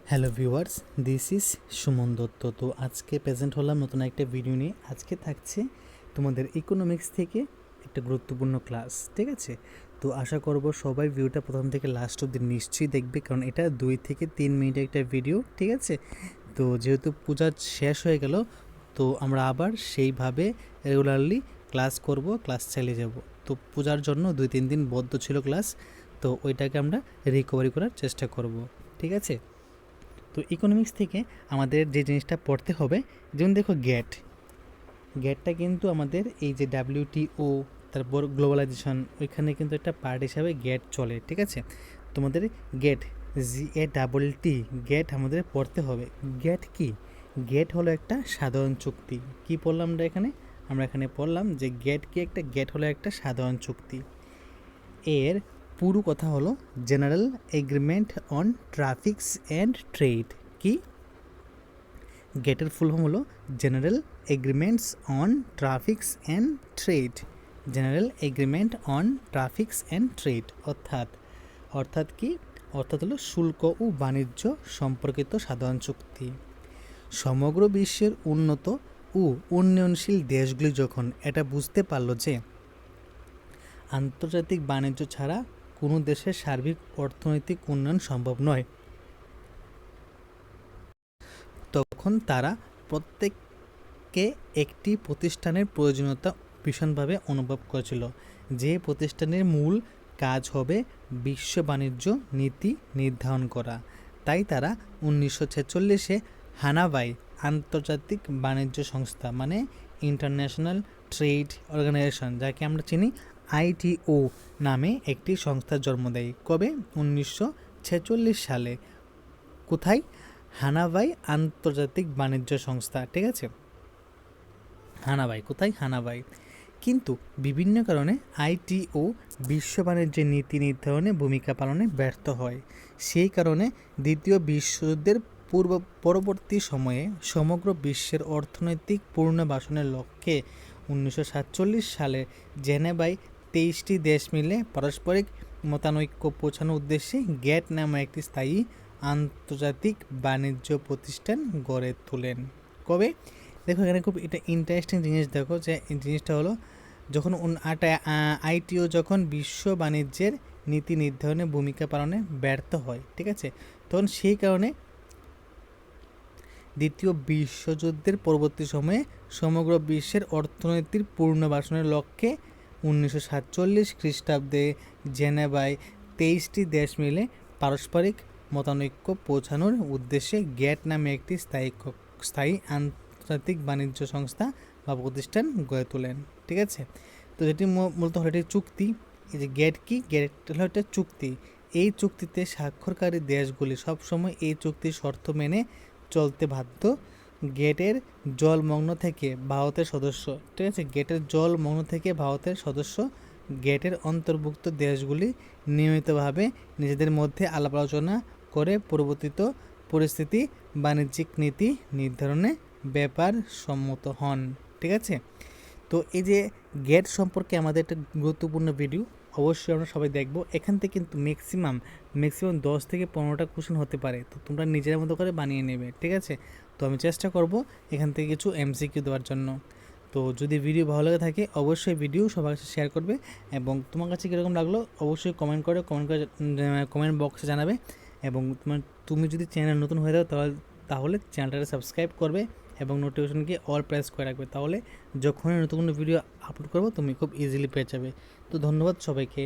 Hello viewers, this is Suman Dutta. তো আজকে present হলাম নতুন একটা ভিডিও নিয়ে। আজকে থাকছে তোমাদের ইকোনমিক্স থেকে একটা গুরুত্বপূর্ণ ক্লাস, ঠিক আছে? তো আশা করব সবাই ভিডিওটা প্রথম থেকে লাস্ট অবধি নিশ্চয়ই দেখবে, কারণ এটা 2 থেকে 3 মিনিটের একটা ভিডিও, ঠিক আছে? তো যেহেতু পূজা শেষ হয়ে গেল, তো আমরা আবার সেইভাবে রেগুলারলি ক্লাস করব, ক্লাস চালিয়ে যাব। তো পূজার জন্য 2-3 দিন বদ্ধ ছিল ক্লাস, তো ওইটাকে আমরা রিকভারি করার চেষ্টা করব, ঠিক আছে? তো ইকোনমিক্স থেকে আমাদের যে জিনিসটা পড়তে হবে, যেমন দেখো গ্যাটটা কিন্তু আমাদের এই যে WTO, তারপর গ্লোবালাইজেশন, ওইখানে কিন্তু একটা পার্ট হিসাবে গ্যাট চলে, ঠিক আছে? তোমাদের গ্যাট, GATT, গ্যাট আমাদের পড়তে হবে। গ্যাট কি? গ্যাট হলো একটা সাধারণ চুক্তি। কি পড়লাম আমরা এখানে পড়লাম যে গ্যাট কি? গ্যাট হলো একটা সাধারণ চুক্তি। এর পুরো কথা হলো general agreement on traffics and trade. কি? গেটের ফুল ফর্ম হলো general agreements on traffics and trade. General agreement on traffics and trade অর্থাৎ কি? অর্থাৎ হলো শুল্ক ও বাণিজ্য সম্পর্কিত সাধারণ চুক্তি। সমগ্র বিশ্বের উন্নত ও উন্নয়নশীল দেশগুলি যখন এটা বুঝতে পারল যে আন্তর্জাতিক বাণিজ্য ছাড়া কোনো দেশের সার্বিক অর্থনৈতিক উন্নয়ন সম্ভব নয়, তখন তারা প্রত্যেককে একটি প্রতিষ্ঠানের প্রয়োজনীয়তা ভীষণভাবে অনুভব করেছিল, যে প্রতিষ্ঠানের মূল কাজ হবে বিশ্ব বাণিজ্য নীতি নির্ধারণ করা। তাই তারা 1946-এ হানাবাই আন্তর্জাতিক বাণিজ্য সংস্থা, মানে ইন্টারন্যাশনাল ট্রেড অর্গানাইজেশন, যাকে আমরা চিনি ITO নামে একটি সংস্থার জন্ম দেয়। কবে? 1946 সালে। কোথায়? হানাবাই আন্তর্জাতিক বাণিজ্য সংস্থা, ঠিক আছে? হানাবাই কোথায়? হানাবাই। কিন্তু বিভিন্ন কারণে ITO বিশ্ব বাণিজ্যের নীতি নির্ধারণে ভূমিকা পালনে ব্যর্থ হয়। সেই কারণে দ্বিতীয় বিশ্বযুদ্ধের পরবর্তী সময়ে সমগ্র বিশ্বের অর্থনৈতিক পুনর্বাসনের লক্ষ্যে 1947 সালে জেনেভায় 23টি দেশ মিলে পারস্পরিক মতানৈক্য পৌঁছানোর উদ্দেশ্যে গ্যাট নামে একটি স্থায়ী আন্তর্জাতিক বাণিজ্য প্রতিষ্ঠান গড়ে তোলেন। কবে? দেখো এখানে খুব এটা ইন্টারেস্টিং জিনিস, দেখো যে জিনিসটা হলো যখন ITO যখন বিশ্ব বাণিজ্যের নীতি নির্ধারণে ভূমিকা পালনে ব্যর্থ হয়, ঠিক আছে, তখন সেই কারণে দ্বিতীয় বিশ্বযুদ্ধের পরবর্তী সময়ে সমগ্র বিশ্বের অর্থনীতির পুনর্বাসনের লক্ষ্যে 1947 খ্রিস্টাব্দে জেনেভায় 23টি দেশ মিলে পারস্পরিক মতানৈক্য পৌঁছানোর উদ্দেশ্যে গ্যাট নামে একটি স্থায়ী আন্তর্জাতিক বাণিজ্য সংস্থা বা প্রতিষ্ঠান গড়ে তোলেন, ঠিক আছে? তো যেটি মূলত হলো একটি চুক্তি। এই যে গ্যাট কি? গ্যাট হলো একটা চুক্তি। এই চুক্তিতে স্বাক্ষরকারী দেশগুলি সবসময় এই চুক্তির শর্ত মেনে চলতে বাধ্য। গেটের জলমগ্ন থেকে ভারতের সদস্য, ঠিক আছে? গেটের জলমগ্ন থেকে ভারতের সদস্য গেটের অন্তর্ভুক্ত দেশগুলি নিয়মিতভাবে নিজেদের মধ্যে আলাপ আলোচনা করে পরিবর্তিত পরিস্থিতি বাণিজ্যিক নীতি নির্ধারণে ব্যাপার সম্মত হন, ঠিক আছে? তো এই যে গেট সম্পর্কে আমাদের একটা গুরুত্বপূর্ণ ভিডিও, অবশ্যই আমরা সবাই দেখব। এখান থেকে কিন্তু ম্যাক্সিমাম 10 থেকে 15টা কোশ্চেন হতে পারে, তো তোমরা নিজের মতো করে বানিয়ে নেবে, ঠিক আছে? তো আমি চেষ্টা করব এখান থেকে কিছু MCQ দেওয়ার জন্য। তো যদি ভিডিও ভালো লাগে থাকে অবশ্যই ভিডিও সবার কাছে শেয়ার করবে, এবং তোমার কাছে কীরকম লাগলো অবশ্যই কমেন্ট বক্সে জানাবে। এবং তুমি যদি চ্যানেল নতুন হয়ে যাও তাহলে চ্যানেলটাকে সাবস্ক্রাইব করবে এবং নোটিফিকেশনকে অল প্রেস করে রাখবে, তাহলে যখনই নতুন কোনো ভিডিও আপলোড করবো তুমি খুব ইজিলি পেয়ে যাবে। তো ধন্যবাদ সবাইকে।